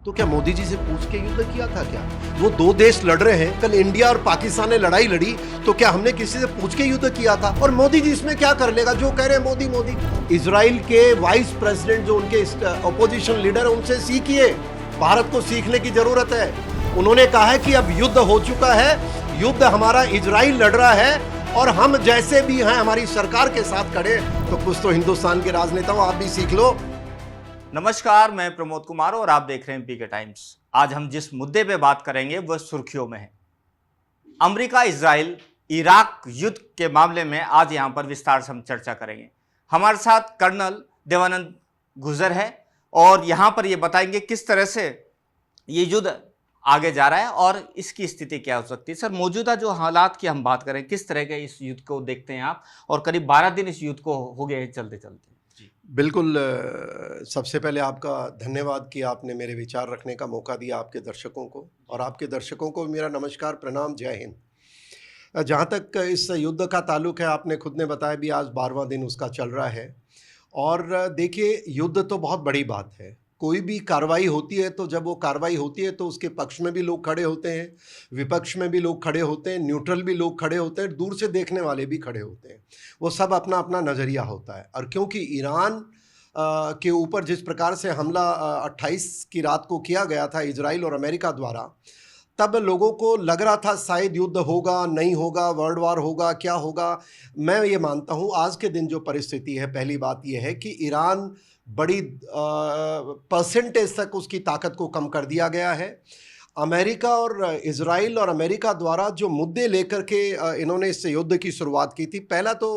तो क्या मोदी जी से पूछ के युद्ध किया था क्या? वो दो देश लड़ रहे हैं, कल इंडिया और पाकिस्तान ने लड़ाई लड़ी, तो क्या हमने किसी से पूछ के युद्ध किया था? और मोदी जी इसमें क्या कर लेगा? जो कह रहे हैं मोदी मोदी। इजराइल के वाइस प्रेसिडेंट जो उनके अपोजिशन लीडर है, उनसे सीखिए, भारत को सीखने की जरूरत है। उन्होंने कहा है कि अब युद्ध हो चुका है, युद्ध हमारा इजराइल लड़ रहा है और हम जैसे भी हैं हमारी सरकार के साथ खड़े। तो कुछ तो हिंदुस्तान के राजनेता हो, आप भी सीख लो। नमस्कार, मैं प्रमोद कुमार और आप देख रहे हैं पीके टाइम्स। आज हम जिस मुद्दे पे बात करेंगे वह सुर्खियों में है। अमेरिका इजराइल इराक युद्ध के मामले में आज यहां पर विस्तार से हम चर्चा करेंगे। हमारे साथ कर्नल देवानंद गुजर है और यहां पर यह बताएंगे किस तरह से ये युद्ध आगे जा रहा है और इसकी स्थिति क्या हो सकती है। सर, मौजूदा जो हालात की हम बात करें, किस तरह के इस युद्ध को देखते हैं आप? और करीब 12 दिन इस युद्ध को हो गए हैं चलते चलते। बिल्कुल, सबसे पहले आपका धन्यवाद कि आपने मेरे विचार रखने का मौका दिया आपके दर्शकों को, और आपके दर्शकों को मेरा नमस्कार, प्रणाम, जय हिंद। जहाँ तक इस युद्ध का ताल्लुक है, आपने खुद ने बताया भी आज 12वां दिन उसका चल रहा है। और देखिए, युद्ध तो बहुत बड़ी बात है। कोई भी कार्रवाई होती है तो जब वो कार्रवाई होती है तो उसके पक्ष में भी लोग खड़े होते हैं, विपक्ष में भी लोग खड़े होते हैं, न्यूट्रल भी लोग खड़े होते हैं, दूर से देखने वाले भी खड़े होते हैं। वो सब अपना अपना नज़रिया होता है। और क्योंकि ईरान के ऊपर जिस प्रकार से हमला 28 की रात को किया गया था इजराइल और अमेरिका द्वारा, तब लोगों को लग रहा था शायद युद्ध होगा, नहीं होगा, वर्ल्ड वार होगा, क्या होगा। मैं ये मानता हूँ आज के दिन जो परिस्थिति है, पहली बात यह है कि ईरान बड़ी परसेंटेज तक उसकी ताकत को कम कर दिया गया है। अमेरिका और इजराइल और अमेरिका द्वारा जो मुद्दे लेकर के इन्होंने इस युद्ध की शुरुआत की थी, पहला तो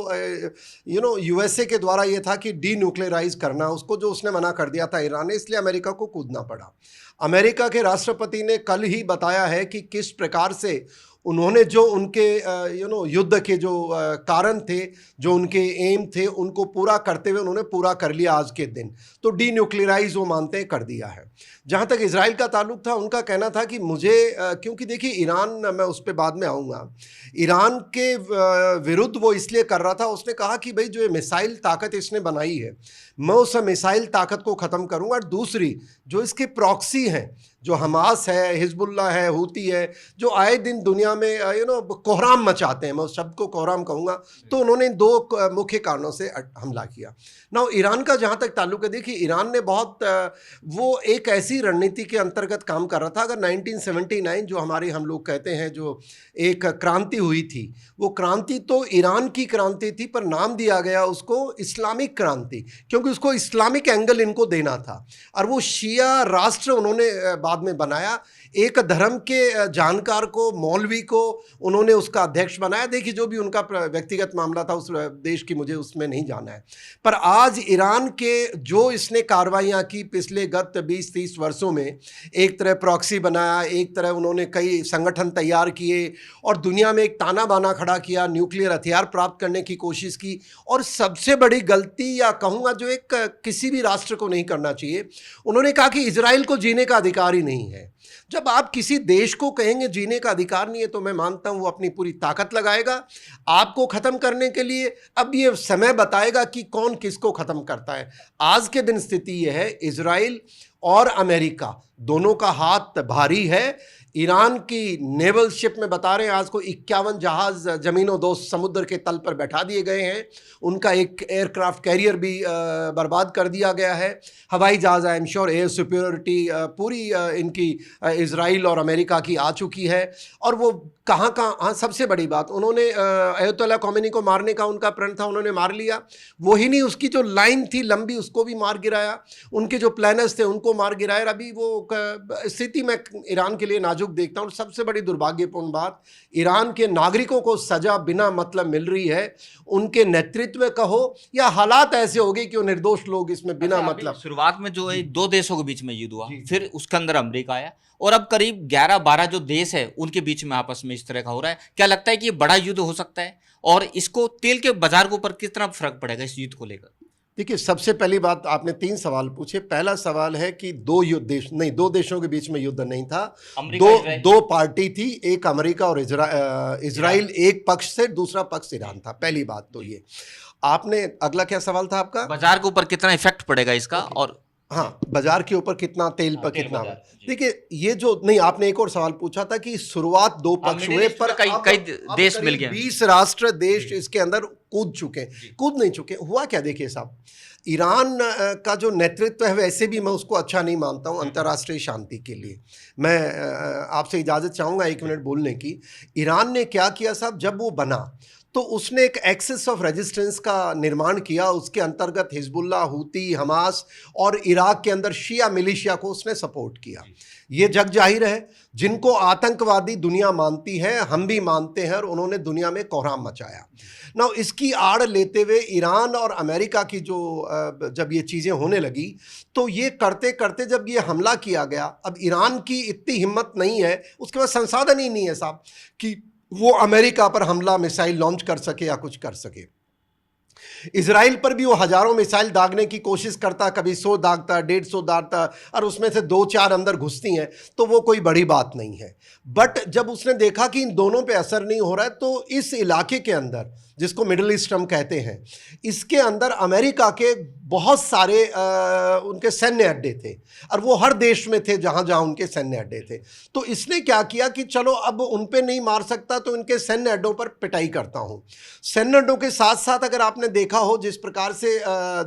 यूएसए के द्वारा ये था कि डी न्यूक्लियराइज करना, उसको जो उसने मना कर दिया था ईरान ने, इसलिए अमेरिका को कूदना पड़ा। अमेरिका के राष्ट्रपति ने कल ही बताया है कि किस प्रकार से उन्होंने जो उनके युद्ध के जो कारण थे, जो उनके एम थे, उनको पूरा करते हुए उन्होंने पूरा कर लिया आज के दिन। तो डी न्यूक्लियराइज वो मानते हैं कर दिया है। जहाँ तक इजराइल का ताल्लुक था, उनका कहना था कि मुझे क्योंकि देखिए ईरान, मैं उस पर बाद में आऊँगा, ईरान के विरुद्ध वो इसलिए कर रहा था, उसने कहा कि भाई जो ये मिसाइल ताकत इसने बनाई है, मैं उस मिसाइल ताकत को ख़त्म करूँगा। और दूसरी जो इसके प्रॉक्सी हैं, जो हमास है, हिजबुल्ला है, हूती है, जो आए दिन दुनिया में कोहराम मचाते हैं, मैं उस शब्द को कोहराम कहूँगा, तो उन्होंने दो मुख्य कारणों से हमला किया। ना ईरान का जहाँ तक ताल्लुक है, देखिए ईरान ने बहुत वो एक ऐसी रणनीति के अंतर्गत काम कर रहा था। अगर 1979 जो हमारे हम लोग कहते हैं जो एक क्रांति हुई थी, वो क्रांति तो ईरान की क्रांति थी, पर नाम दिया गया उसको इस्लामिक क्रांति, क्योंकि उसको इस्लामिक एंगल इनको देना था। और वो शिया राष्ट्र उन्होंने बाद में बनाया। एक धर्म के जानकार को, मौलवी को उन्होंने उसका अध्यक्ष बनाया। देखिए, जो भी उनका व्यक्तिगत मामला था उस देश की, मुझे उसमें नहीं जाना है। पर आज ईरान के जो इसने कार्रवाइयाँ की पिछले गत 20-30 वर्षों में, एक तरह प्रॉक्सी बनाया, एक तरह उन्होंने कई संगठन तैयार किए और दुनिया में एक ताना बाना खड़ा किया, न्यूक्लियर हथियार प्राप्त करने की कोशिश की। और सबसे बड़ी गलती, या कहूँगा जो एक किसी भी राष्ट्र को नहीं करना चाहिए, उन्होंने कहा कि इजराइल को जीने का अधिकार ही नहीं है। जब आप किसी देश को कहेंगे जीने का अधिकार नहीं है, तो मैं मानता हूं वो अपनी पूरी ताकत लगाएगा आपको खत्म करने के लिए। अब ये समय बताएगा कि कौन किसको खत्म करता है। आज के दिन स्थिति यह है, इजराइल और अमेरिका दोनों का हाथ भारी है। ईरान की नेवल शिप में बता रहे हैं आज को 51 जहाज जमीनों दो समुद्र के तल पर बैठा दिए गए हैं। उनका एक एयरक्राफ्ट कैरियर भी बर्बाद कर दिया गया है। हवाई जहाज, I am sure air superiority पूरी इनकी इजराइल और अमेरिका की आ चुकी है। और वो कहाँ कहाँ, हाँ, सबसे बड़ी बात, उन्होंने अयतुल्ला खोमेनी को मारने का उनका प्रण था, उन्होंने मार लिया। वही नहीं, उसकी जो लाइन थी लंबी, उसको भी मार गिराया। उनके जो प्लानर्स थे उनको मार गिराया। अभी वो स्थिति मैं ईरान के लिए नाजुक देखता हूँ। सबसे बड़ी दुर्भाग्यपूर्ण बात, ईरान के नागरिकों को सजा बिना मतलब मिल रही है। उनके नेतृत्व कहो या हालात ऐसे हो गए कि वो निर्दोष लोग इसमें बिना मतलब। शुरुआत में जो है दो देशों के बीच में युद्ध हुआ, फिर उसके अंदर अमेरिका आया और अब करीब 11-12 जो देश है उनके बीच में आपस में इस तरह का हो रहा है। क्या लगता है कि ये बड़ा युद्ध हो सकता है और इसको तेल के बाजार के ऊपर कितना फर्क पड़ेगा इस युद्ध को लेकर? देखिए, सबसे पहली बात, आपने 3 सवाल पूछे। पहला सवाल है कि दो देशों के बीच में युद्ध नहीं था, दो पार्टी थी, एक अमेरिका और इजराइल एक पक्ष से, दूसरा पक्ष ईरान था। पहली बात तो ये। आपने अगला क्या सवाल था आपका? बाजार के ऊपर कितना इफेक्ट पड़ेगा इसका? और हाँ, बाजार के ऊपर कितना, तेल पर तेल कितना। बाजार, जी। देखिए ये जो नहीं, आपने एक और सवाल पूछा था कि शुरुआत दो हाँ, पक्ष मिडिल हुए, ईस्ट पर में कई अब कई अब देश मिल करीब गए। 20 राष्ट्र देश जी। इसके अंदर कूद चुके हैं। जी। कूद नहीं चुके, हुआ क्या देखिए साहब, ईरान का जो नेतृत्व है वैसे भी मैं उसको अच्छा नहीं मानता हूँ अंतर्राष्ट्रीय शांति के लिए। मैं आपसे इजाज़त चाहूँगा 1 मिनट बोलने की। ईरान ने क्या किया साहब, जब वो बना तो उसने एक एक्सिस ऑफ रेजिस्टेंस का निर्माण किया, उसके अंतर्गत हिजबुल्लाह, हूती, हमास और इराक के अंदर शिया मिलिशिया को उसने सपोर्ट किया। ये जग जाहिर है, जिनको आतंकवादी दुनिया मानती है, हम भी मानते हैं, और उन्होंने दुनिया में कोहराम मचाया। ना इसकी आड़ लेते हुए ईरान और अमेरिका की जो जब ये चीज़ें होने लगी, तो ये करते करते जब ये हमला किया गया, अब ईरान की इतनी हिम्मत नहीं है, उसके पास संसाधन ही नहीं है साहब कि वो अमेरिका पर हमला मिसाइल लॉन्च कर सके या कुछ कर सके। इजराइल पर भी वो हजारों मिसाइल दागने की कोशिश करता, कभी 100 दागता, 150 दागता, और उसमें से 2-4 अंदर घुसती हैं, तो वो कोई बड़ी बात नहीं है। बट जब उसने देखा कि इन दोनों पे असर नहीं हो रहा है, तो इस इलाके के अंदर, जिसको मिडिल ईस्ट हम कहते हैं, इसके अंदर अमेरिका के बहुत सारे उनके सैन्य अड्डे थे, और वो हर देश में थे जहाँ जहाँ उनके सैन्य अड्डे थे। तो इसने क्या किया कि चलो अब उन पे नहीं मार सकता तो इनके सैन्य अड्डों पर पिटाई करता हूँ। सैन्य अड्डों के साथ साथ अगर आपने देखा हो जिस प्रकार से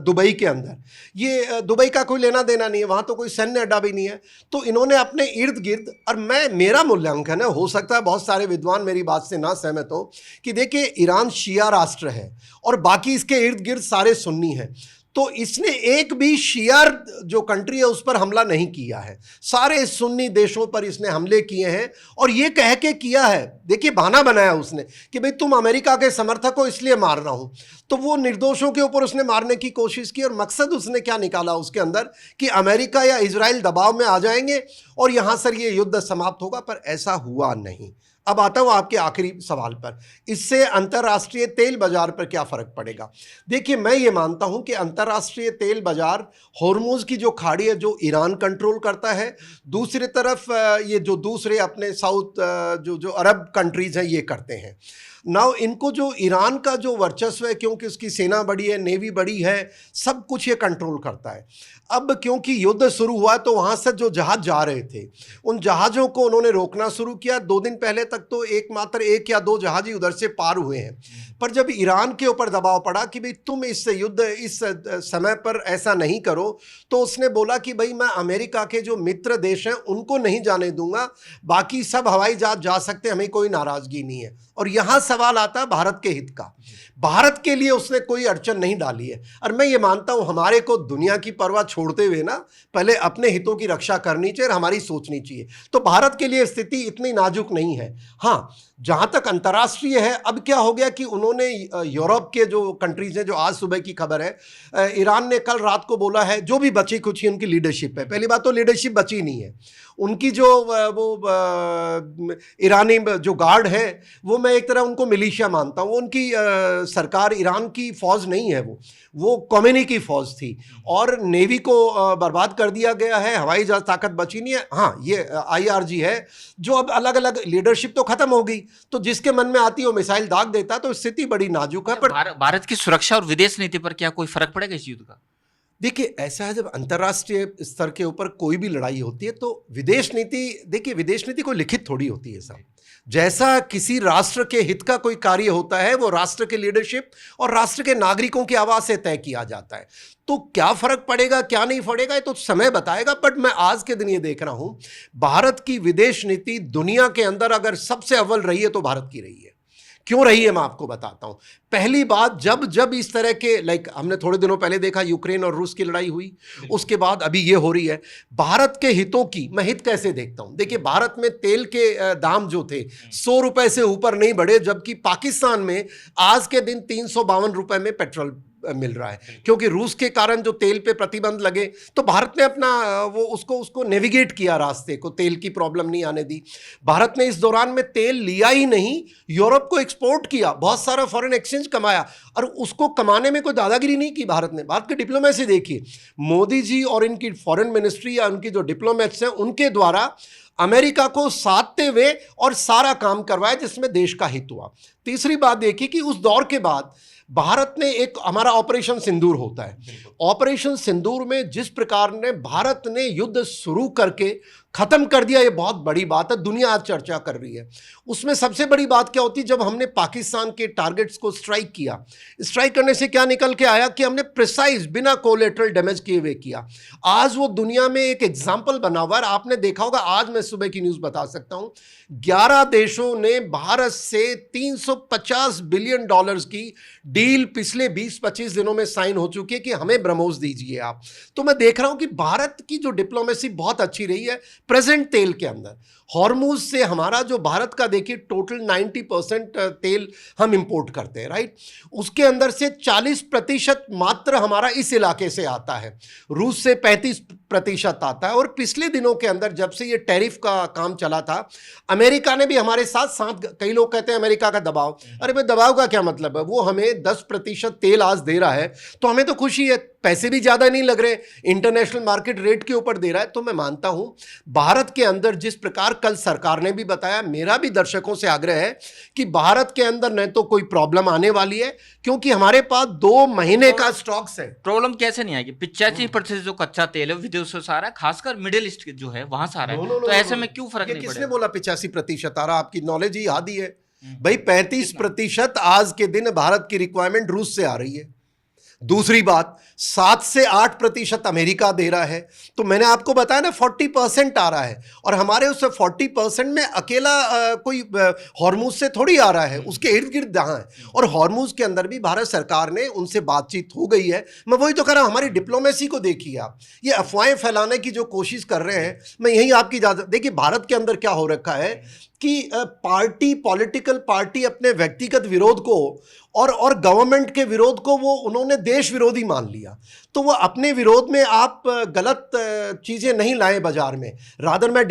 दुबई के अंदर, ये दुबई का कोई लेना देना नहीं है, वहाँ तो कोई सैन्य अड्डा भी नहीं है, तो इन्होंने अपने इर्द गिर्द, और मेरा मूल्यांकन है, हो सकता है बहुत सारे विद्वान मेरी बात से ना सहमत हो, कि देखिए ईरान शिया राष्ट्र है और बाकी इसके इर्द गिर्द सारे सुन्नी हैं, तो इसने एक भी शिया जो कंट्री है उस पर हमला नहीं किया है, सारे सुन्नी देशों पर इसने हमले किए हैं। और ये कह के किया है, देखिए बहाना बनाया उसने कि भाई तुम अमेरिका के समर्थक हो इसलिए मार रहा हूं, तो वो निर्दोषों के ऊपर उसने मारने की कोशिश की, और मकसद उसने क्या निकाला उसके अंदर कि अमेरिका या इजराइल दबाव में आ जाएंगे और यहां से ये युद्ध समाप्त होगा, पर ऐसा हुआ नहीं। अब आता हूं आपके आखिरी सवाल पर, इससे अंतर्राष्ट्रीय तेल बाजार पर क्या फर्क पड़ेगा। देखिए मैं ये मानता हूं कि अंतर्राष्ट्रीय तेल बाजार, हॉर्मुज की जो खाड़ी है जो ईरान कंट्रोल करता है, दूसरी तरफ ये जो दूसरे अपने साउथ जो अरब कंट्रीज हैं ये करते हैं। नाउ इनको जो ईरान का जो वर्चस्व है, क्योंकि उसकी सेना बड़ी है, नेवी बड़ी है, सब कुछ ये कंट्रोल करता है। अब क्योंकि युद्ध शुरू हुआ तो वहाँ से जो जहाज जा रहे थे उन जहाज़ों को उन्होंने रोकना शुरू किया। 2 दिन पहले तक तो एकमात्र 1 या 2 जहाज ही उधर से पार हुए हैं, पर जब ईरान के ऊपर दबाव पड़ा कि भाई तुम इस युद्ध इस समय पर ऐसा नहीं करो, तो उसने बोला कि भाई मैं अमेरिका के जो मित्र देश हैं उनको नहीं जाने दूंगा, बाकी सब हवाई जहाज जा सकते, हमें कोई नाराज़गी नहीं है। और यहाँ सवाल आता है भारत के हित का। भारत के लिए उसने कोई अड़चन नहीं डाली है, और मैं ये मानता हूँ हमारे को दुनिया की परवाह छोड़ते हुए ना पहले अपने हितों की रक्षा करनी चाहिए और हमारी सोचनी चाहिए। तो भारत के लिए स्थिति इतनी नाजुक नहीं है। हाँ, जहाँ तक अंतर्राष्ट्रीय है, अब क्या हो गया कि उन्होंने यूरोप के जो कंट्रीज हैं, जो आज सुबह की खबर है, ईरान ने कल रात को बोला है, जो भी बची कुछ उनकी लीडरशिप है, पहली बात तो लीडरशिप बची नहीं है उनकी, जो वो ईरानी जो गार्ड है वो मैं एक तरह उनको मिलिशिया मानता हूँ। वो उनकी सरकार, ईरान की फ़ौज नहीं है, वो कॉम्युनी की फ़ौज थी, और नेवी को बर्बाद कर दिया गया है, हवाई जहाज ताकत बची नहीं है। हाँ, ये IRG है जो अब अलग अलग, लीडरशिप तो ख़त्म हो गई, तो जिसके मन में आती है वो मिसाइल दाग देता, तो स्थिति बड़ी नाजुक है। पर भारत की सुरक्षा और विदेश नीति पर क्या कोई फर्क पड़ेगा इस युद्ध का? देखिए ऐसा है, जब अंतर्राष्ट्रीय स्तर के ऊपर कोई भी लड़ाई होती है तो विदेश नीति, देखिए विदेश नीति कोई लिखित थोड़ी होती है साहब। जैसा किसी राष्ट्र के हित का कोई कार्य होता है वो राष्ट्र के लीडरशिप और राष्ट्र के नागरिकों की आवाज़ से तय किया जाता है। तो क्या फर्क पड़ेगा क्या नहीं पड़ेगा ये तो समय बताएगा। बट मैं आज के दिन ये देख रहा हूं, भारत की विदेश नीति दुनिया के अंदर अगर सबसे अव्वल रही है तो भारत की रही है। क्यों रही है मैं आपको बताता हूं। पहली बात, जब इस तरह के हमने थोड़े दिनों पहले देखा यूक्रेन और रूस की लड़ाई हुई, उसके बाद अभी ये हो रही है। भारत के हितों की मैं हित कैसे देखता हूं, देखिए भारत में तेल के दाम जो थे 100 रुपए से ऊपर नहीं बढ़े, जबकि पाकिस्तान में आज के दिन 352 रुपए में पेट्रोल मिल रहा है, क्योंकि रूस के कारण जो तेल पे प्रतिबंध लगे तो भारत ने अपना वो उसको नेविगेट किया, रास्ते को, तेल की प्रॉब्लम नहीं आने दी। भारत ने इस दौरान में तेल लिया ही नहीं, यूरोप को एक्सपोर्ट किया, बहुत सारा फॉरेन एक्सचेंज कमाया, और उसको कमाने में कोई दादागिरी नहीं की भारत ने। भारत की डिप्लोमेसी देखिए, मोदी जी और इनकी फॉरेन मिनिस्ट्री या उनकी जो डिप्लोमेट्स हैं उनके द्वारा अमेरिका को साधते हुए और सारा काम करवाया जिसमें देश का हित हुआ। तीसरी बात देखिए कि उस दौर के बाद भारत ने एक हमारा ऑपरेशन सिंदूर होता है, ऑपरेशन सिंदूर में जिस प्रकार ने भारत ने युद्ध शुरू करके खत्म कर दिया, ये बहुत बड़ी बात है, दुनिया आज चर्चा कर रही है। उसमें सबसे बड़ी बात क्या होती, जब हमने पाकिस्तान के टारगेट्स को स्ट्राइक किया, स्ट्राइक करने से क्या निकल के आया कि हमने प्रिसाइज बिना कोलेटरल डैमेज किए हुए किया। आज वो दुनिया में एक एग्जाम्पल बना हुआ है। आपने देखा होगा, आज मैं सुबह की न्यूज बता सकता हूं, 11 देशों ने भारत से 350 बिलियन डॉलर्स की डील पिछले 20-25 दिनों में साइन हो चुकी है कि हमें ब्रह्मोस दीजिए आप। तो मैं देख रहा हूं कि भारत की जो डिप्लोमेसी बहुत अच्छी रही है प्रेजेंट तेल के अंदर। हॉर्मूज से हमारा जो भारत का देखिए टोटल 90% तेल हम इंपोर्ट करते हैं, राइट। उसके अंदर से 40% मात्र हमारा इस इलाके से आता है, रूस से 35% आता है। और पिछले दिनों के अंदर जब से ये टैरिफ का काम चला था, अमेरिका ने भी हमारे साथ कई लोग कहते हैं अमेरिका का दबाव, अरे भाई दबाव का क्या मतलब है, वो हमें 10% तेल आज दे रहा है तो हमें तो खुशी है, पैसे भी ज्यादा नहीं लग रहे, इंटरनेशनल मार्केट रेट के ऊपर दे रहा है। तो मैं मानता हूं भारत के अंदर जिस प्रकार कल सरकार ने भी बताया, मेरा भी दर्शकों से आग्रह है कि भारत के अंदर न तो कोई प्रॉब्लम आने वाली है क्योंकि हमारे पास 2 महीने का स्टॉक्स है। प्रॉब्लम कैसे नहीं आएगी? 85% जो कच्चा तेल है विदेशों से आ रहा है, खासकर मिडिल ईस्ट जो है वहां से आ रहा है। तो ऐसे में क्यों फर्क नहीं पड़ेगा? किसने बोला 85% आ रहा? आपकी नॉलेज ही आधी है भाई। 35% आज के दिन भारत की रिक्वायरमेंट रूस से आ रही है। दूसरी बात, 7 से 8% अमेरिका दे रहा है। तो मैंने आपको बताया ना 40% आ रहा है, और हमारे उस 40% में अकेला कोई हॉर्मूज से थोड़ी आ रहा है, उसके इर्द गिर्द जहां है। और हॉर्मूज के अंदर भी भारत सरकार ने उनसे बातचीत हो गई है। मैं वही तो कह रहा हूं, हमारी डिप्लोमेसी को देखिए आप, ये अफवाहें फैलाने की जो कोशिश कर रहे हैं, मैं यही आपकी इजाजत। देखिए भारत के अंदर क्या हो रखा है कि पॉलिटिकल पार्टी अपने व्यक्तिगत विरोध को और गवर्नमेंट के विरोध को वो उन्होंने देश विरोधी मान लिया। तो वो अपने विरोध में आप गलत चीजें नहीं लाए बाजार में, रादर में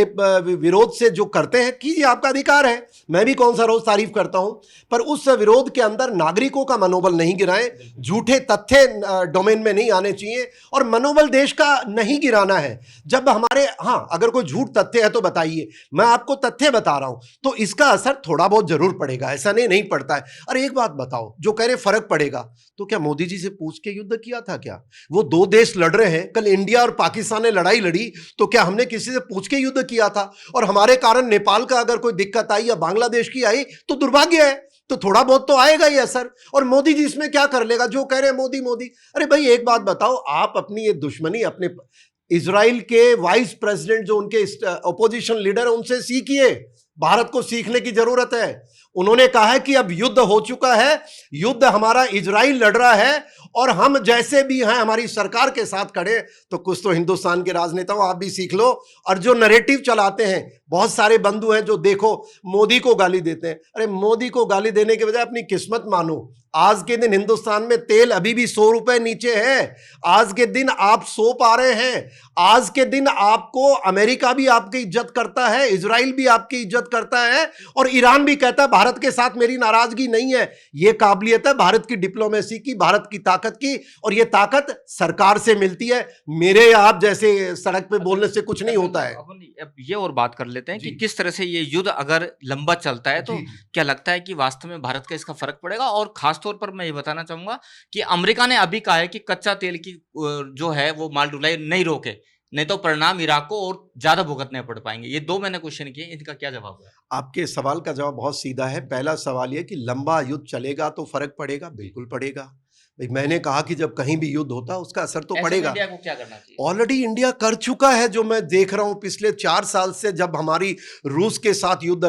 विरोध से जो करते हैं कीजिए, आपका अधिकार है, मैं भी कौन सा रोज तारीफ करता हूं, पर उस विरोध के अंदर नागरिकों का मनोबल नहीं गिराएं, झूठे तथ्य डोमेन में नहीं आने चाहिए, और मनोबल देश का नहीं गिराना है। जब हमारे अगर कोई झूठ तथ्य है तो बताइए, मैं आपको तथ्य बता रहा हूं, तो इसका असर थोड़ा बहुत जरूर पड़ेगा, ऐसा नहीं पड़ता है। अरे एक बात बताओ, जो कह रहे फर्क पड़ेगा, तो क्या मोदी जी से पूछ के युद्ध किया था क्या? वो 2 देश लड़ रहे हैं, कल इंडिया और पाकिस्तान ने लड़ाई लड़ी, तो क्या हमने किसी से पूछ के युद्ध किया था? और हमारे कारण नेपाल का अगर कोई दिक्कत आई या बांग्लादेश की आई तो दुर्भाग्य है, तो थोड़ा बहुत तो आएगा ही असर। और मोदी जी इसमें क्या कर लेगा? जो कह रहे हैं मोदी मोदी, अरे भाई एक बात बताओ, आप अपनी ये दुश्मनी अपने इजराइल के वाइस प्रेसिडेंट जो उनके अपोजिशन लीडर है उनसे सीखिए, भारत को सीखने की जरूरत है। उन्होंने कहा है कि अब युद्ध हो चुका है, युद्ध हमारा इजराइल लड़ रहा है, और हम जैसे भी हैं हमारी सरकार के साथ खड़े। तो कुछ तो हिंदुस्तान के राजनेताओं आप भी सीख लो। और जो नैरेटिव चलाते हैं, बहुत सारे बंधु हैं जो देखो मोदी को गाली देते हैं, अरे मोदी को गाली देने के बजाय अपनी किस्मत मानो। आज के दिन हिंदुस्तान में तेल अभी भी 100 रुपए नीचे है, आज के दिन आप सो पा रहे हैं, आज के दिन आपको अमेरिका भी आपकी इज्जत करता है, इजराइल भी आपकी इज्जत करता है, और ईरान भी कहता है भारत के साथ मेरी नाराजगी नहीं है। यह काबिलियत है भारत की डिप्लोमेसी की, भारत की ताकत की, और यह ताकत सरकार से मिलती है। मेरे या आप जैसे सड़क पे बोलने से कुछ नहीं होता है। अब ये और बात कर लेते हैं कि किस तरह से ये युद्ध अगर लंबा चलता है तो क्या लगता है कि वास्तव में भारत का इसका फर्क पड़ेगा? और खास तौर पर मैं ये बताना चाहूंगा कि अमेरिका ने अभी कहा है कि कच्चा तेल की जो है वो माल ढुलाई नहीं रोके, नहीं तो परिणाम इराक को और ज्यादा भुगतने पड़ पाएंगे। ये 2 मैंने क्वेश्चन किए, इनका क्या जवाब है? आपके सवाल का जवाब बहुत सीधा है। पहला सवाल यह कि लंबा युद्ध चलेगा तो फर्क पड़ेगा, बिल्कुल पड़ेगा। भाई मैंने कहा कि जब कहीं भी युद्ध होता है उसका असर तो पड़ेगा। इंडिया को क्या करना चाहिए? ऑलरेडी इंडिया कर चुका है, जो मैं देख रहा हूं पिछले 4 साल से। जब हमारी रूस के साथ युद्ध,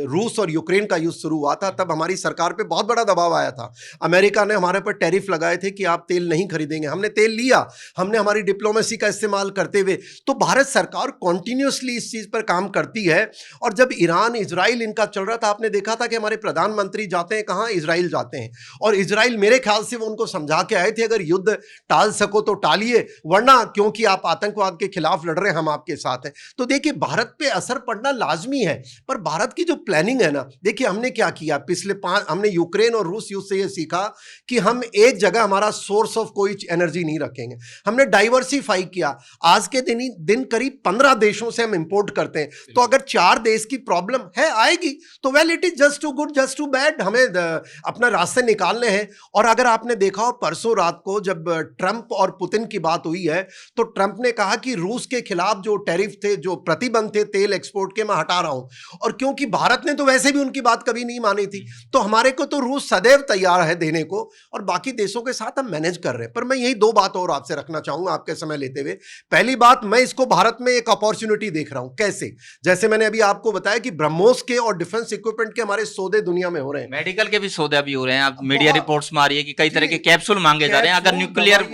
रूस और यूक्रेन का युद्ध शुरू हुआ था, तब हमारी सरकार पे बहुत बड़ा दबाव आया था। अमेरिका ने हमारे पर टैरिफ लगाए थे कि आप तेल नहीं खरीदेंगे, हमने तेल लिया, हमने हमारी डिप्लोमेसी का इस्तेमाल करते हुए। तो भारत सरकार कॉन्टिन्यूसली इस चीज पर काम करती है। और जब ईरान इजराइल इनका चल रहा था, आपने देखा था कि हमारे प्रधानमंत्री जाते हैं कहाँ? इजराइल जाते हैं। और इजराइल मेरे ख्याल से वो उनको समझा के आए थे, अगर युद्ध टाल सको तो टालिए, वरना क्योंकि आप आतंकवाद के खिलाफ लड़ रहे हैं, हम आपके साथ हैं। तो देखिए भारत पे असर पड़ना लाजमी है, पर भारत की जो प्लानिंग है ना, देखिए हमने क्या किया पिछले हमने यूक्रेन और रूस युद्ध से ये सीखा कि हम एक जगह हमारा सोर्स ऑफ कोई एनर्जी नहीं रखेंगे, हमने डाइवर्सिफाई किया। आज के दिन करीब 15 देशों से हम इंपोर्ट करते हैं, तो अगर 4 देश की प्रॉब्लम है आएगी तो well it is just too good just too bad, हमें अपना रास्ते निकालने हैं। और अगर आपने देखा हो परसों रात को जब ट्रंप और पुतिन की बात हुई है, तो ट्रंप ने कहा कि रूस के खिलाफ जो टैरिफ थे, जो प्रतिबंध थे तेल एक्सपोर्ट के, मैं हटा रहा हूं। और क्योंकि भारत ने तो वैसे भी उनकी बात कभी नहीं मानी थी, तो हमारे को तो रूस सदैव तैयार है देने को, और बाकी देशों के साथ हम मैनेज कर रहे हैं। पर मैं यही 2 बात और आपसे रखना चाहूंगा आपके समय लेते हुए। पहली बात, मैं इसको भारत में एक अपॉर्चुनिटी देख रहा हूं। कैसे? जैसे मैंने अभी आपको बताया कि ब्रह्मोस के और डिफेंस इक्विपमेंट के हमारे सौदे दुनिया में हो रहे हैं, मेडिकल के भी सौदे भी हो रहे हैं। आप मीडिया रिपोर्ट्स में आ रही है कि कई तरह के कैप्सूल मांगे जा रहे हैं अगर न्यूक्लियर।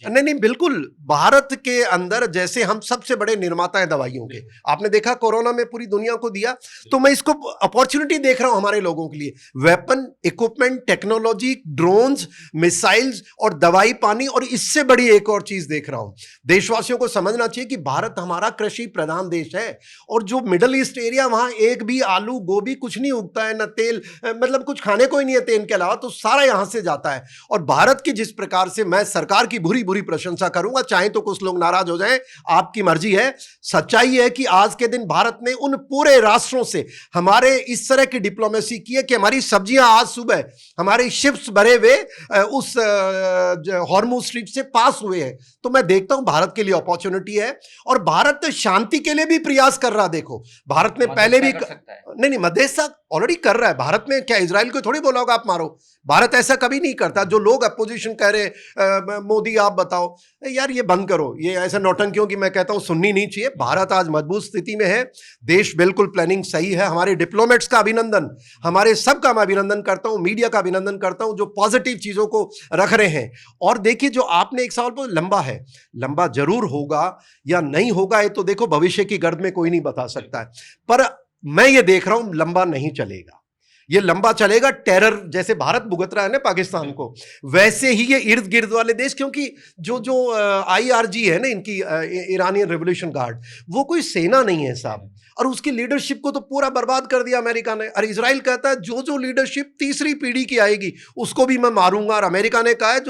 नहीं, बिल्कुल। भारत के अंदर जैसे हम सबसे बड़े निर्माता हैं दवाइयों के, आपने देखा कोरोना में पूरी दुनिया को दिया, तो मैं इसको अपॉर्चुनिटी देख रहा हूं हमारे लोगों के लिए। Weapon, equipment, technology, drones, missiles और दवाई पानी, और इससे बड़ी एक और चीज देख रहा हूं। देशवासियों को समझना चाहिए कि भारत हमारा कृषि प्रधान देश है, और जो मिडल ईस्ट एरिया, वहां एक भी आलू गोभी कुछ नहीं उगता है, ना तेल, मतलब कुछ खाने को ही नहीं है तेल के अलावा, तो सारा यहां से जाता है। और भारत की जिस प्रकार से, मैं सरकार की बुरी प्रशंसा करूंगा, चाहे तो कुछ लोग नाराज हो जाएं, आपकी मर्जी है। सच्चाई है कि आज के दिन भारत ने उन पूरे राष्ट्रों से हमारे इस तरह की डिप्लोमेसी की है कि हमारी सब्जियां आज सुबह हमारे शिप्स भरे हुए उस हॉर्मुज स्ट्रीट से पास हुए हैं। तो मैं देखता हूं भारत के लिए अपॉर्चुनिटी है, और भारत शांति के लिए भी प्रयास कर रहा। देखो भारत ने पहले भी नहीं, मध्यस्थता ऑलरेडी कर रहा है। भारत में क्या इजराइल को थोड़ी बोला होगा आप मारो, भारत ऐसा कभी नहीं करता। जो लोग अपोजिशन कह रहे मोदी आप बताओ, यार ये बंद करो, ये ऐसा नौटंकियों की मैं कहता हूं सुननी नहीं चाहिए। भारत आज मजबूत स्थिति में है, देश बिल्कुल प्लानिंग सही है। हमारे डिप्लोमेट्स का अभिनंदन, हमारे सबका मैं अभिनंदन करता हूं, मीडिया का अभिनंदन करता हूं जो पॉजिटिव चीजों को रख रहे हैं। और देखिए जो आपने एक सवाल पूछा, लंबा है, लंबा जरूर होगा या नहीं होगा, ये तो देखो भविष्य की गर्द में कोई नहीं बता सकता है, पर मैं ये देख रहा हूं लंबा नहीं चलेगा। ये लंबा चलेगा। टेरर जैसे भारत भुगत रहा है ना पाकिस्तान को, वैसे ही ये इर्द गिर्द वाले देश, क्योंकि जो IRG है ना इनकी, ईरानियन रेवोल्यूशन गार्ड, वो कोई सेना नहीं है साहब, और उसकी लीडरशिप को तो पूरा बर्बाद कर दिया अमेरिका ने। और इजराइल कहता है जो लीडरशिप तीसरी पीढ़ी की आएगी उसको भी मैं मारूंगा, और अमेरिका ने कहा है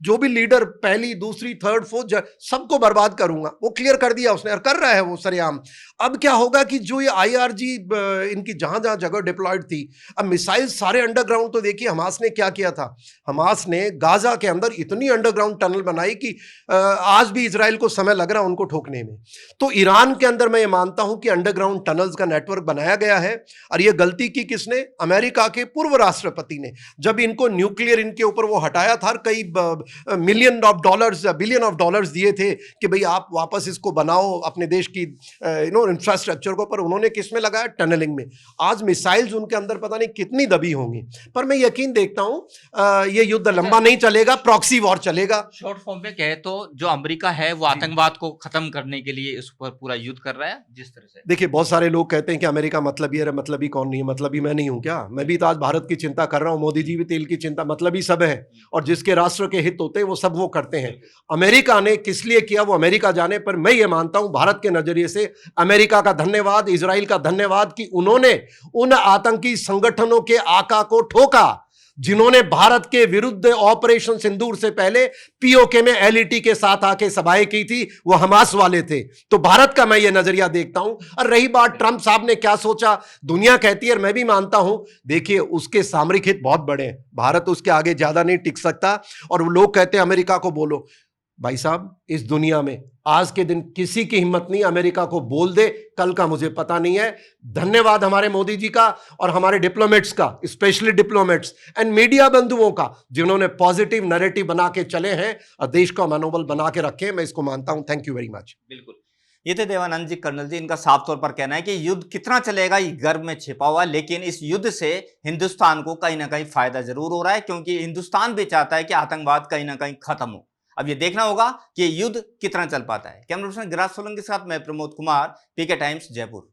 जो भी लीडर पहली, दूसरी, थर्ड, फोर्थ, सबको बर्बाद करूंगा। वो क्लियर कर दिया उसने, और कर रहा है वो सरेआम। अब क्या होगा कि जो ये IRG इनकी जहां जहां जगह डिप्लॉयड थी, अब मिसाइल सारे अंडरग्राउंड। तो देखिए हमास ने क्या किया था, हमास ने गाजा के अंदर इतनी अंडरग्राउंड टनल बनाई कि आज भी इजराइल को समय लग रहा है उनको ठोकने में। तो ईरान के अंदर मैं ये मानता हूं कि अंडरग्राउंड टनल्स का नेटवर्क बनाया गया है, और ये गलती की किसने? अमेरिका के पूर्व राष्ट्रपति ने, जब इनको न्यूक्लियर इनके ऊपर वो हटाया था, कई बिलियन ऑफ डॉलर्स दिए थे कि भाई आप वापस इसको बनाओ अपने देश की इंफ्रास्ट्रक्चर को, पर उन्होंने किस में लगाया? टनलिंग में। आज मिसाइल्स उनके अंदर पता नहीं कितनी दबी होंगी, पर मैं यकीन देखता हूं ये युद्ध लंबा नहीं चलेगा, प्रॉक्सी वॉर चलेगा। शॉर्ट फॉर्म में कहे तो जो अमेरिका है वो आतंकवाद को खत्म करने के लिए इस पर पूरा युद्ध कर रहा है। जिस तरह से देखिए बहुत सारे लोग कहते हैं कि अमेरिका मतलबी है, मतलबी कौन नहीं है? मतलबी मैं नहीं हूं क्या? मैं भी तो आज भारत की चिंता कर रहा हूं, मोदी जी भी तेल की चिंता, मतलबी सब है, और जिसके राष्ट्र के हित होते हैं वो सब वो करते हैं। अमेरिका ने किस लिए किया वो अमेरिका जाने, पर मैं ये मानता हूं भारत के नजरिए से अमेरिका का धन्यवाद, इजराइल का धन्यवाद कि उन्होंने उन आतंकी संगठनों के आका को ठोका जिन्होंने भारत के विरुद्ध ऑपरेशन सिंदूर से पहले POK में LET के साथ आके सभाएं की थी, वो हमास वाले थे। तो भारत का मैं ये नजरिया देखता हूं। और रही बात ट्रंप साहब ने क्या सोचा, दुनिया कहती है, मैं भी मानता हूं, देखिए उसके सामरिक हित बहुत बड़े हैं, भारत उसके आगे ज्यादा नहीं टिक सकता। और वो लोग कहते हैं अमेरिका को बोलो, भाई साहब इस दुनिया में आज के दिन किसी की हिम्मत नहीं अमेरिका को बोल दे, कल का मुझे पता नहीं है। धन्यवाद हमारे मोदी जी का और हमारे डिप्लोमेट्स का, स्पेशली डिप्लोमेट्स एंड मीडिया बंधुओं का, जिन्होंने पॉजिटिव नैरेटिव बना के चले हैं और देश का मनोबल बना के रखे। मैं इसको मानता हूं। Thank you very much. बिल्कुल, ये थे देवानंद जी, कर्नल जी। इनका साफ तौर पर कहना है कि युद्ध कितना चलेगा ये गर्भ में छिपा हुआ, लेकिन इस युद्ध से हिंदुस्तान को कहीं ना कहीं फायदा जरूर हो रहा है, क्योंकि हिंदुस्तान भी चाहता है कि आतंकवाद कहीं ना कहीं खत्म हो। अब ये देखना होगा कि युद्ध कितना चल पाता है। कैमरा पर्सन गिराज सोलंकी के साथ मैं प्रमोद कुमार, PK टाइम्स, जयपुर।